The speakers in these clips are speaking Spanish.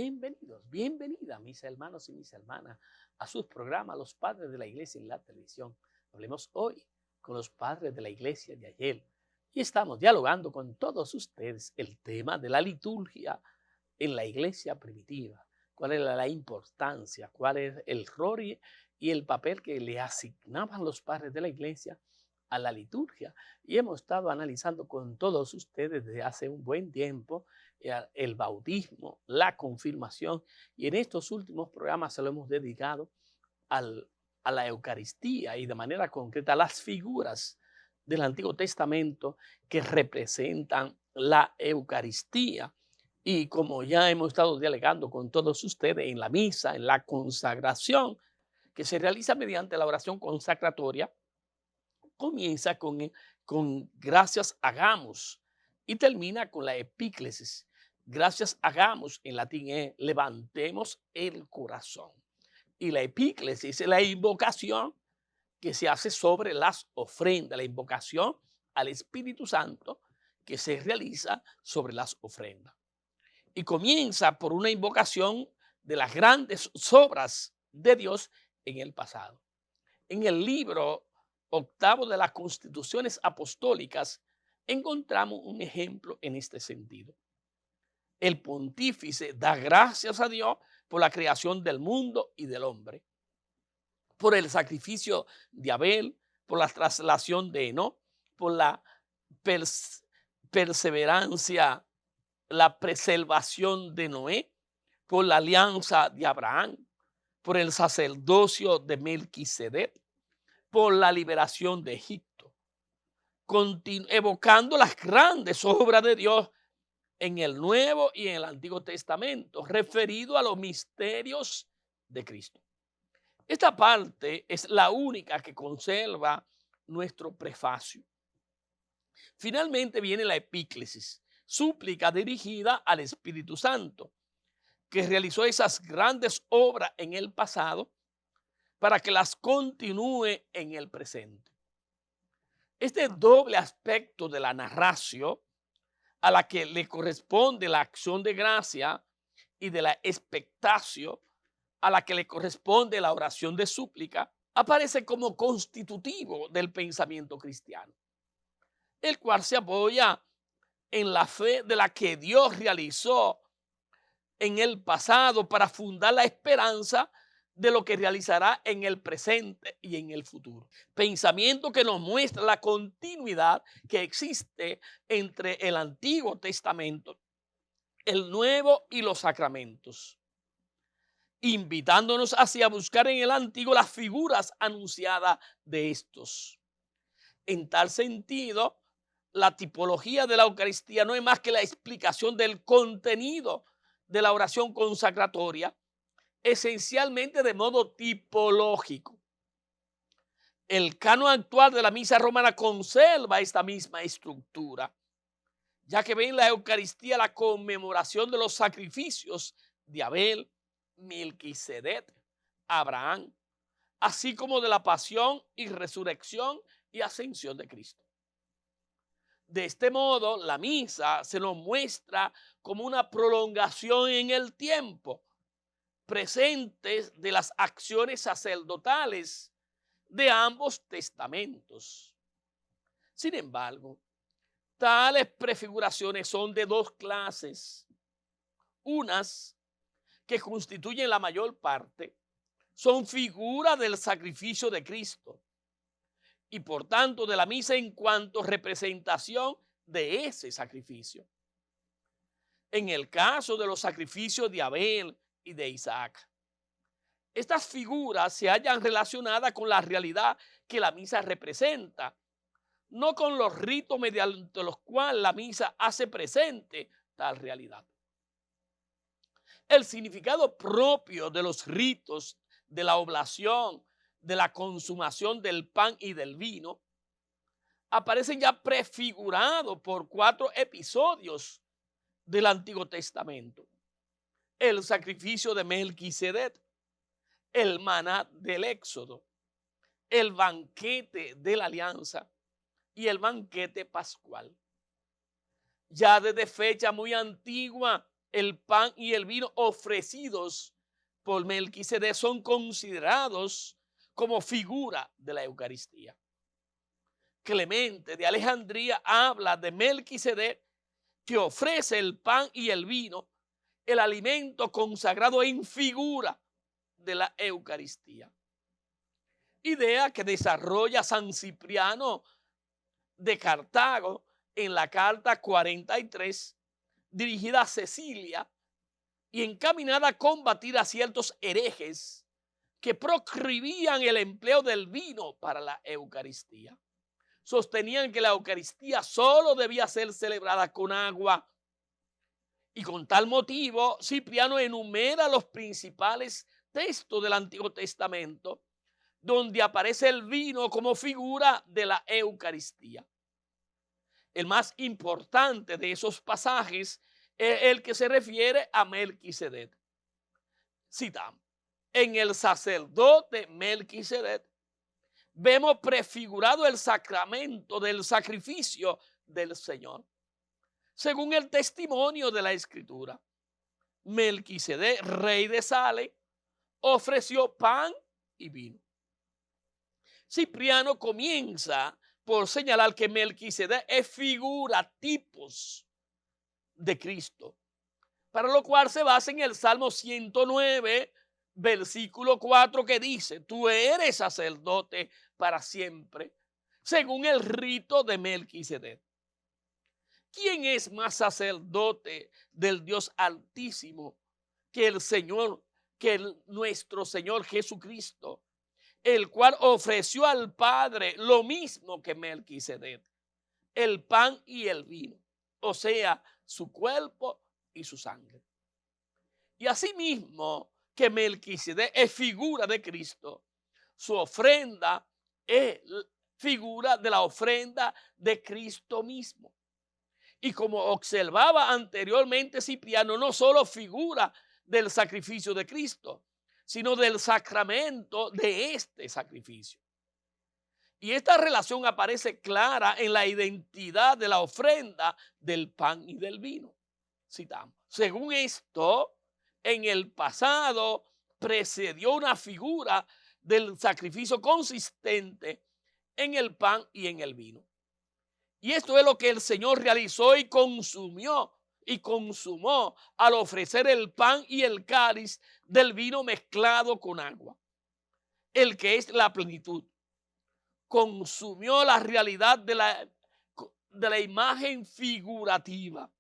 Bienvenidos, bienvenida, mis hermanos y mis hermanas, a sus programas, Los Padres de la Iglesia en la televisión. Hablemos hoy con los padres de la iglesia de ayer. Y estamos dialogando con todos ustedes el tema de la liturgia en la iglesia primitiva. ¿Cuál era la importancia? ¿Cuál es el rol y el papel que le asignaban los padres de la iglesia a la liturgia? Y hemos estado analizando con todos ustedes desde hace un buen tiempo el bautismo, la confirmación, y en estos últimos programas se lo hemos dedicado al, a la Eucaristía y de manera concreta a las figuras del Antiguo Testamento que representan la Eucaristía. Y como ya hemos estado dialogando con todos ustedes en la misa, en la consagración, que se realiza mediante la oración consacratoria, comienza con gracias hagamos y termina con la epíclesis. Gracias hagamos en latín es levantemos el corazón. Y la epíclesis es la invocación que se hace sobre las ofrendas, la invocación al Espíritu Santo que se realiza sobre las ofrendas. Y comienza por una invocación de las grandes obras de Dios en el pasado. En el libro octavo de las Constituciones Apostólicas encontramos un ejemplo en este sentido. El pontífice da gracias a Dios por la creación del mundo y del hombre, por el sacrificio de Abel, por la traslación de Enoc, por la perseverancia, la preservación de Noé, por la alianza de Abraham, por el sacerdocio de Melquisedec, por la liberación de Egipto, evocando las grandes obras de Dios en el Nuevo y en el Antiguo Testamento, referido a los misterios de Cristo. Esta parte es la única que conserva nuestro prefacio. Finalmente viene la epíclesis, súplica dirigida al Espíritu Santo, que realizó esas grandes obras en el pasado para que las continúe en el presente. Este doble aspecto de la narración, a la que le corresponde la acción de gracia, y de la expectación, a la que le corresponde la oración de súplica, aparece como constitutivo del pensamiento cristiano, el cual se apoya en la fe de la que Dios realizó en el pasado para fundar la esperanza de lo que realizará en el presente y en el futuro. Pensamiento que nos muestra la continuidad que existe entre el Antiguo Testamento, el Nuevo y los sacramentos, invitándonos así a buscar en el Antiguo las figuras anunciadas de estos. En tal sentido, la tipología de la Eucaristía no es más que la explicación del contenido de la oración consacratoria, esencialmente de modo tipológico. El canon actual de la misa romana conserva esta misma estructura, ya que ve en la Eucaristía la conmemoración de los sacrificios de Abel, Melquisedec, Abraham, así como de la pasión y resurrección y ascensión de Cristo. De este modo, la misa se nos muestra como una prolongación en el tiempo, presentes de las acciones sacerdotales de ambos testamentos. Sin embargo, tales prefiguraciones son de dos clases. Unas que constituyen la mayor parte son figuras del sacrificio de Cristo y por tanto de la misa en cuanto representación de ese sacrificio. En el caso de los sacrificios de Abel y de Isaac, estas figuras se hallan relacionadas con la realidad que la misa representa, no con los ritos mediante los cuales la misa hace presente tal realidad. El significado propio de los ritos de la oblación, de la consumación del pan y del vino, aparecen ya prefigurados por 4 episodios del Antiguo Testamento: el sacrificio de Melquisedec, el maná del Éxodo, el banquete de la alianza y el banquete pascual. Ya desde fecha muy antigua, el pan y el vino ofrecidos por Melquisedec son considerados como figura de la Eucaristía. Clemente de Alejandría habla de Melquisedec que ofrece el pan y el vino, el alimento consagrado en figura de la Eucaristía. Idea que desarrolla San Cipriano de Cartago en la carta 43, dirigida a Cecilia y encaminada a combatir a ciertos herejes que proscribían el empleo del vino para la Eucaristía. Sostenían que la Eucaristía solo debía ser celebrada con agua. Y con tal motivo, Cipriano enumera los principales textos del Antiguo Testamento donde aparece el vino como figura de la Eucaristía. El más importante de esos pasajes es el que se refiere a Melquisedec. Citamos: en el sacerdote Melquisedec vemos prefigurado el sacramento del sacrificio del Señor. Según el testimonio de la Escritura, Melquisedec, rey de Salem, ofreció pan y vino. Cipriano comienza por señalar que Melquisedec es figura, tipos de Cristo, para lo cual se basa en el Salmo 109, versículo 4, que dice: tú eres sacerdote para siempre, según el rito de Melquisedec. ¿Quién es más sacerdote del Dios Altísimo que el Señor, nuestro Señor Jesucristo, el cual ofreció al Padre lo mismo que Melquisedec, el pan y el vino, o sea, su cuerpo y su sangre? Y asimismo que Melquisedec es figura de Cristo, su ofrenda es figura de la ofrenda de Cristo mismo. Y como observaba anteriormente Cipriano, no solo figura del sacrificio de Cristo, sino del sacramento de este sacrificio. Y esta relación aparece clara en la identidad de la ofrenda del pan y del vino. Citamos: según esto, en el pasado precedió una figura del sacrificio consistente en el pan y en el vino. Y esto es lo que el Señor realizó y consumó al ofrecer el pan y el cáliz del vino mezclado con agua, el que es la plenitud. Consumió la realidad de la imagen figurativa.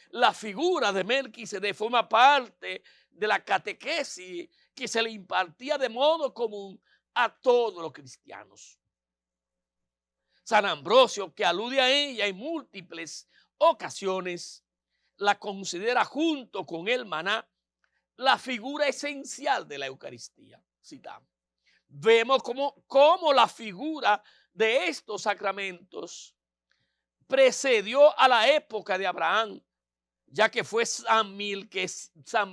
La figura de Melquisedec forma parte de la catequesis que se le impartía de modo común a todos los cristianos. San Ambrosio, que alude a ella en múltiples ocasiones, la considera junto con el maná la figura esencial de la Eucaristía. Citamos: vemos cómo la figura de estos sacramentos precedió a la época de Abraham, ya que fue San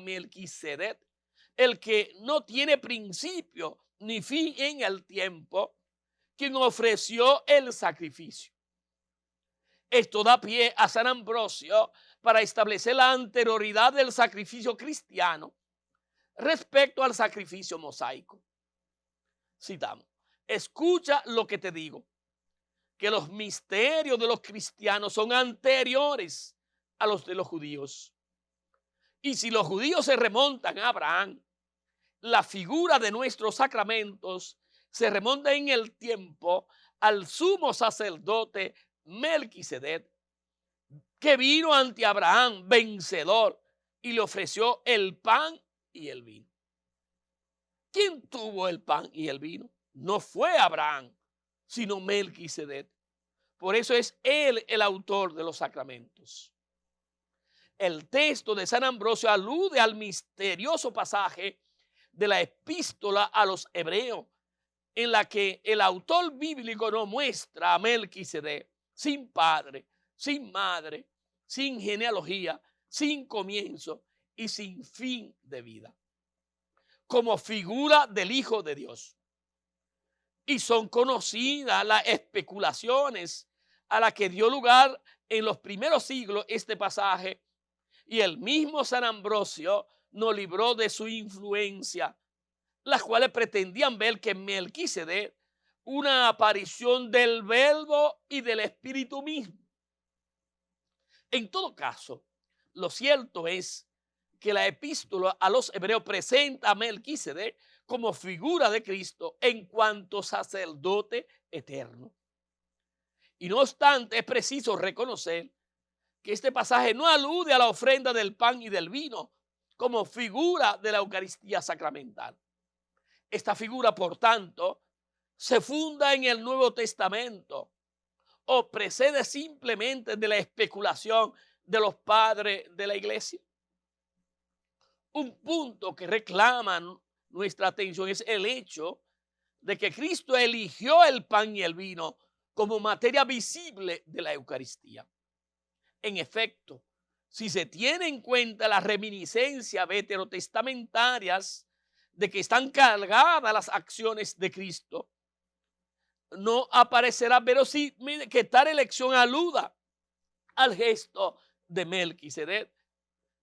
Melquisedec el que no tiene principio ni fin en el tiempo, quien ofreció el sacrificio. Esto da pie a San Ambrosio para establecer la anterioridad del sacrificio cristiano respecto al sacrificio mosaico. Citamos: escucha lo que te digo, que los misterios de los cristianos son anteriores a los de los judíos. Y si los judíos se remontan a Abraham, la figura de nuestros sacramentos se remonta en el tiempo al sumo sacerdote Melquisedec, que vino ante Abraham vencedor y le ofreció el pan y el vino. ¿Quién tuvo el pan y el vino? No fue Abraham, sino Melquisedec. Por eso es él el autor de los sacramentos. El texto de San Ambrosio alude al misterioso pasaje de la epístola a los hebreos, en la que el autor bíblico nos muestra a Melquisedec sin padre, sin madre, sin genealogía, sin comienzo y sin fin de vida, como figura del Hijo de Dios. Y son conocidas las especulaciones a las que dio lugar en los primeros siglos este pasaje, Y el mismo San Ambrosio nos libró de su influencia, las cuales pretendían ver que Melquisedec una aparición del Verbo y del Espíritu mismo. En todo caso, lo cierto es que la epístola a los hebreos presenta a Melquisedec como figura de Cristo en cuanto sacerdote eterno. Y no obstante, es preciso reconocer que este pasaje no alude a la ofrenda del pan y del vino como figura de la Eucaristía sacramental. Esta figura, por tanto, se funda en el Nuevo Testamento o precede simplemente de la especulación de los padres de la iglesia. Un punto que reclama nuestra atención es el hecho de que Cristo eligió el pan y el vino como materia visible de la Eucaristía. En efecto, si se tiene en cuenta las reminiscencias veterotestamentarias de que están cargadas las acciones de Cristo, no aparecerá verosímil que tal elección aluda al gesto de Melquisedec,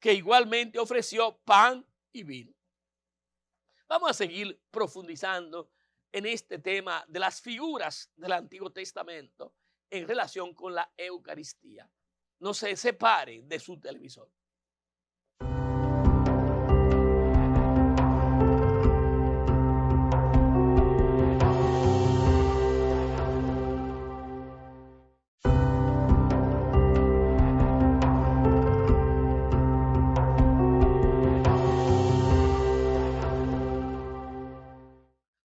que igualmente ofreció pan y vino. Vamos a seguir profundizando en este tema de las figuras del Antiguo Testamento en relación con la Eucaristía. No se separen de su televisor.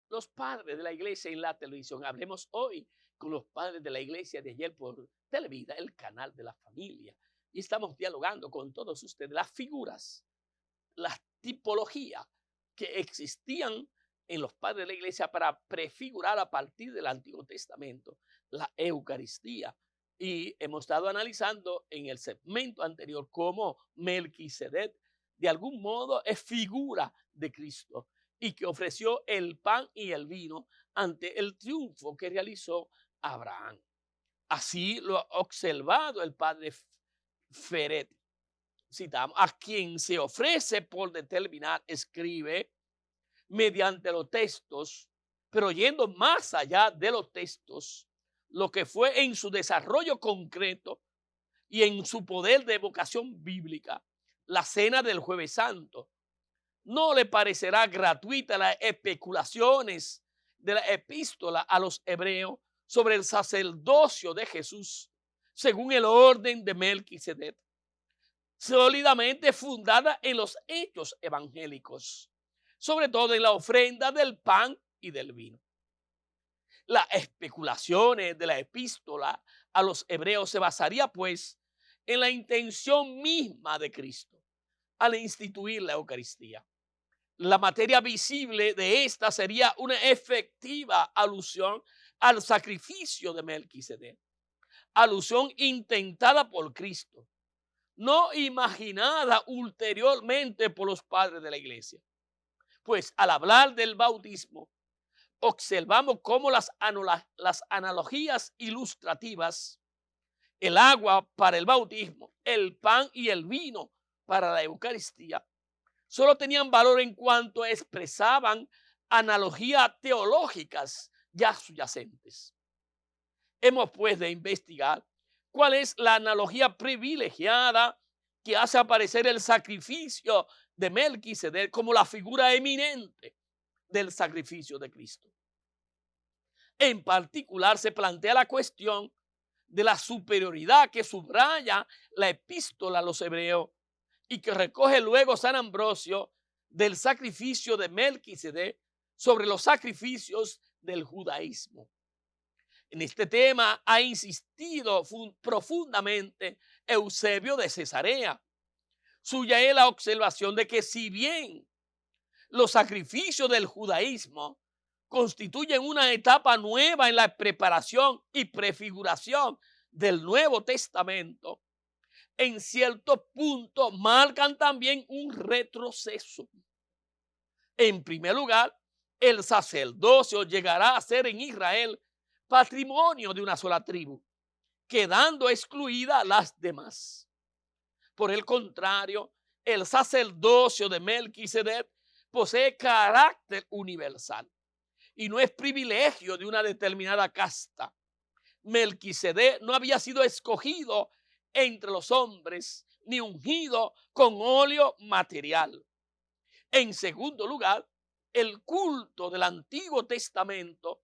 Los padres de la iglesia en la televisión. Hablemos hoy con los padres de la iglesia de ayer por Televida, el canal de la familia. Y estamos dialogando con todos ustedes las figuras, las tipologías que existían en los padres de la iglesia para prefigurar a partir del Antiguo Testamento la Eucaristía. Y hemos estado analizando en el segmento anterior cómo Melquisedec de algún modo es figura de Cristo y que ofreció el pan y el vino ante el triunfo que realizó Abraham. Así lo ha observado el padre Feret. Citamos, a quien se ofrece por determinar, escribe, mediante los textos, pero yendo más allá de los textos, lo que fue en su desarrollo concreto y en su poder de evocación bíblica, la cena del Jueves Santo. No le parecerá gratuita las especulaciones de la epístola a los hebreos sobre el sacerdocio de Jesús, según el orden de Melquisedec, sólidamente fundada en los hechos evangélicos, sobre todo en la ofrenda del pan y del vino. Las especulaciones de la epístola a los hebreos se basaría pues en la intención misma de Cristo al instituir la Eucaristía. La materia visible de esta sería una efectiva alusión al sacrificio de Melquisedec, alusión intentada por Cristo, no imaginada ulteriormente por los padres de la iglesia. Pues al hablar del bautismo, observamos cómo las analogías ilustrativas, el agua para el bautismo, el pan y el vino para la Eucaristía, solo tenían valor en cuanto expresaban analogías teológicas ya subyacentes. Hemos pues de investigar cuál es la analogía privilegiada que hace aparecer el sacrificio de Melquisedec como la figura eminente del sacrificio de Cristo. En particular se plantea la cuestión de la superioridad que subraya la epístola a los hebreos y que recoge luego San Ambrosio del sacrificio de Melquisedec sobre los sacrificios del judaísmo. En este tema ha insistido profundamente Eusebio de Cesarea. Suya es la observación de que si bien los sacrificios del judaísmo constituyen una etapa nueva en la preparación y prefiguración del Nuevo Testamento, en cierto punto marcan también un retroceso. En primer lugar, el sacerdocio llegará a ser en Israel patrimonio de una sola tribu, quedando excluidas las demás. Por el contrario, el sacerdocio de Melquisedec posee carácter universal y no es privilegio de una determinada casta. Melquisedec no había sido escogido entre los hombres ni ungido con óleo material. En segundo lugar, el culto del Antiguo Testamento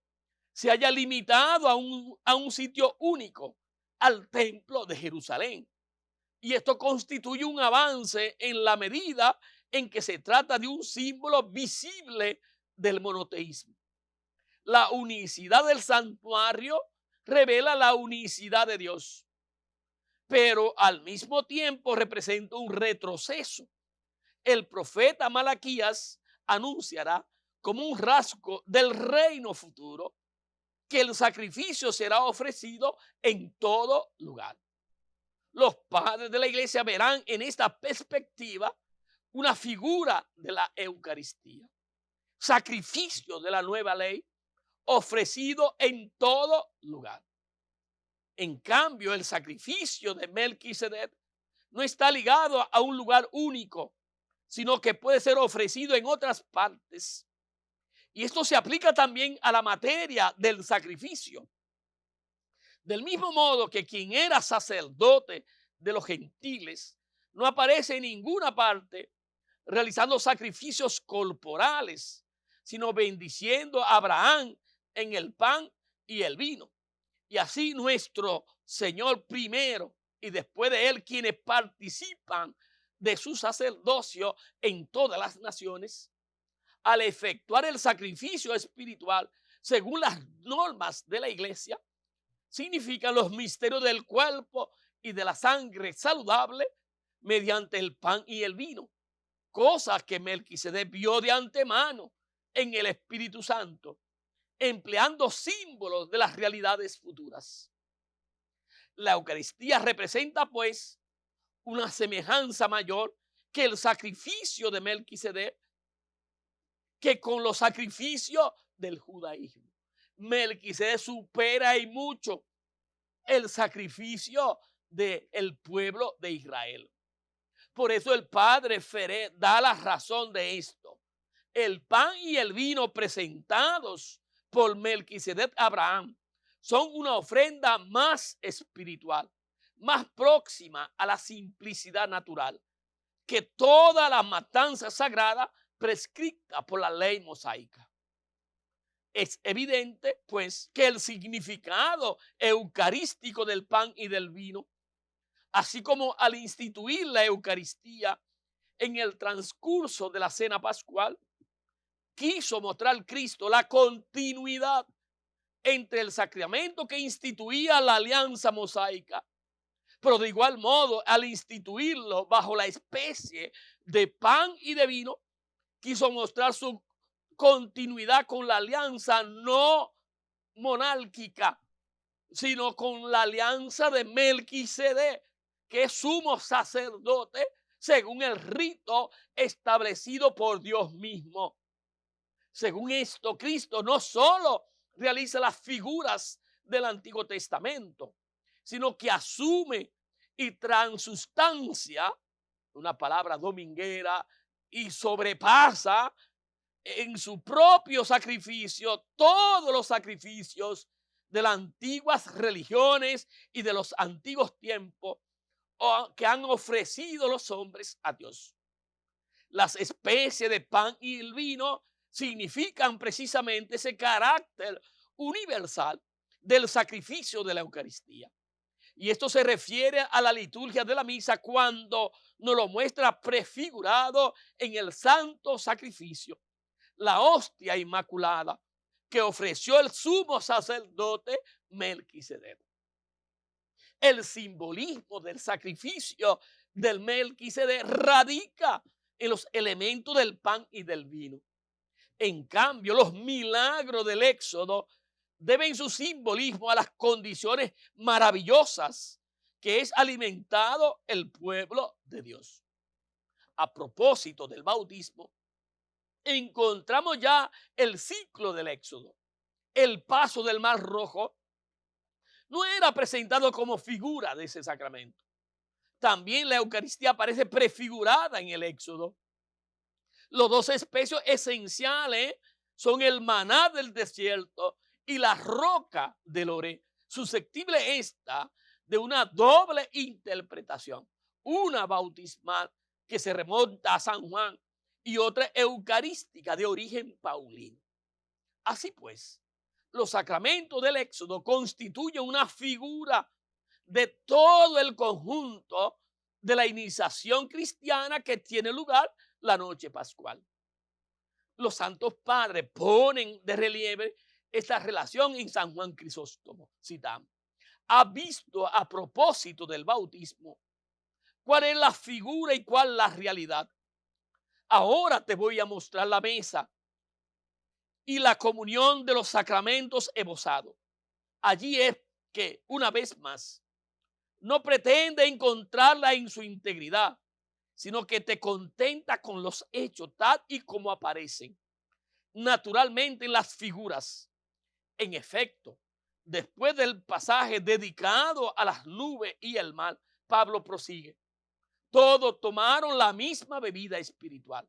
se haya limitado a un sitio único, al templo de Jerusalén. Y esto constituye un avance en la medida en que se trata de un símbolo visible del monoteísmo. La unicidad del santuario revela la unicidad de Dios, pero al mismo tiempo representa un retroceso. El profeta Malaquías anunciará como un rasgo del reino futuro que el sacrificio será ofrecido en todo lugar. Los padres de la iglesia verán en esta perspectiva una figura de la Eucaristía, sacrificio de la nueva ley ofrecido en todo lugar. En cambio, el sacrificio de Melquisedec no está ligado a un lugar único, sino que puede ser ofrecido en otras partes. Y esto se aplica también a la materia del sacrificio. Del mismo modo que quien era sacerdote de los gentiles no aparece en ninguna parte realizando sacrificios corporales, sino bendiciendo a Abraham en el pan y el vino. Y así nuestro Señor primero y después de él quienes participan de su sacerdocio en todas las naciones, al efectuar el sacrificio espiritual según las normas de la iglesia, significan los misterios del cuerpo y de la sangre saludable mediante el pan y el vino, cosas que Melquisedec vio de antemano en el Espíritu Santo, empleando símbolos de las realidades futuras. La Eucaristía representa, pues, una semejanza mayor que el sacrificio de Melquisedec, que con los sacrificios del judaísmo. Melquisedec supera y mucho el sacrificio del pueblo de Israel. Por eso el padre Feré da la razón de esto. El pan y el vino presentados por Melquisedec a Abraham son una ofrenda más espiritual, más próxima a la simplicidad natural que toda la matanza sagrada prescrita por la ley mosaica. Es evidente, pues, que el significado eucarístico del pan y del vino, así como al instituir la Eucaristía en el transcurso de la cena pascual, quiso mostrar Cristo la continuidad entre el sacramento que instituía la alianza mosaica, pero de igual modo al instituirlo bajo la especie de pan y de vino, quiso mostrar su continuidad con la alianza no monárquica, sino con la alianza de Melquisedec, que es sumo sacerdote según el rito establecido por Dios mismo. Según esto, Cristo no solo realiza las figuras del Antiguo Testamento, sino que asume y transustancia, una palabra dominguera, y sobrepasa en su propio sacrificio todos los sacrificios de las antiguas religiones y de los antiguos tiempos que han ofrecido los hombres a Dios. Las especies de pan y el vino significan precisamente ese carácter universal del sacrificio de la Eucaristía. Y esto se refiere a la liturgia de la misa cuando nos lo muestra prefigurado en el santo sacrificio, la hostia inmaculada que ofreció el sumo sacerdote Melquisedec. El simbolismo del sacrificio del Melquisedec radica en los elementos del pan y del vino. En cambio, los milagros del Éxodo deben su simbolismo a las condiciones maravillosas que es alimentado el pueblo de Dios. A propósito del bautismo, encontramos ya el ciclo del Éxodo. El paso del Mar Rojo no era presentado como figura de ese sacramento. También la Eucaristía aparece prefigurada en el Éxodo. Los dos especios esenciales son el maná del desierto y la roca del Oré, susceptible esta de una doble interpretación, una bautismal que se remonta a San Juan y otra eucarística de origen paulino. Así pues, los sacramentos del Éxodo constituyen una figura de todo el conjunto de la iniciación cristiana que tiene lugar la noche pascual. Los santos padres ponen de relieve esta relación en San Juan Crisóstomo. Citamos: ha visto a propósito del bautismo cuál es la figura y cuál la realidad. Ahora te voy a mostrar la mesa y la comunión de los sacramentos esbozados. Allí es que, una vez más, no pretende encontrarla en su integridad, sino que te contenta con los hechos tal y como aparecen naturalmente en las figuras. En efecto, después del pasaje dedicado a las nubes y el mar, Pablo prosigue: todos tomaron la misma bebida espiritual.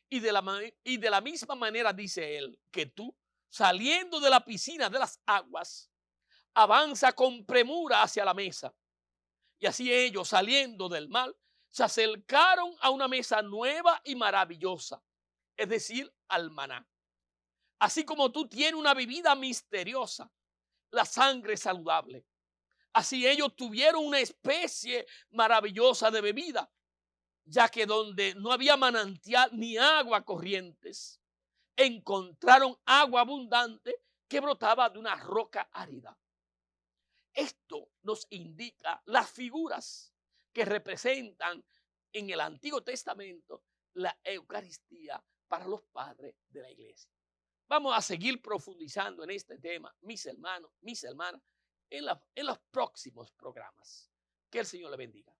Y de la misma manera dice él que tú, saliendo de la piscina de las aguas, avanza con premura hacia la mesa. Y así ellos, saliendo del mar, se acercaron a una mesa nueva y maravillosa, es decir, al maná. Así como tú tienes una bebida misteriosa, la sangre saludable, así ellos tuvieron una especie maravillosa de bebida, ya que donde no había manantial ni agua corrientes, encontraron agua abundante que brotaba de una roca árida. Esto nos indica las figuras que representan en el Antiguo Testamento la Eucaristía para los padres de la iglesia. Vamos a seguir profundizando en este tema, mis hermanos, mis hermanas, en los próximos programas. Que el Señor le bendiga.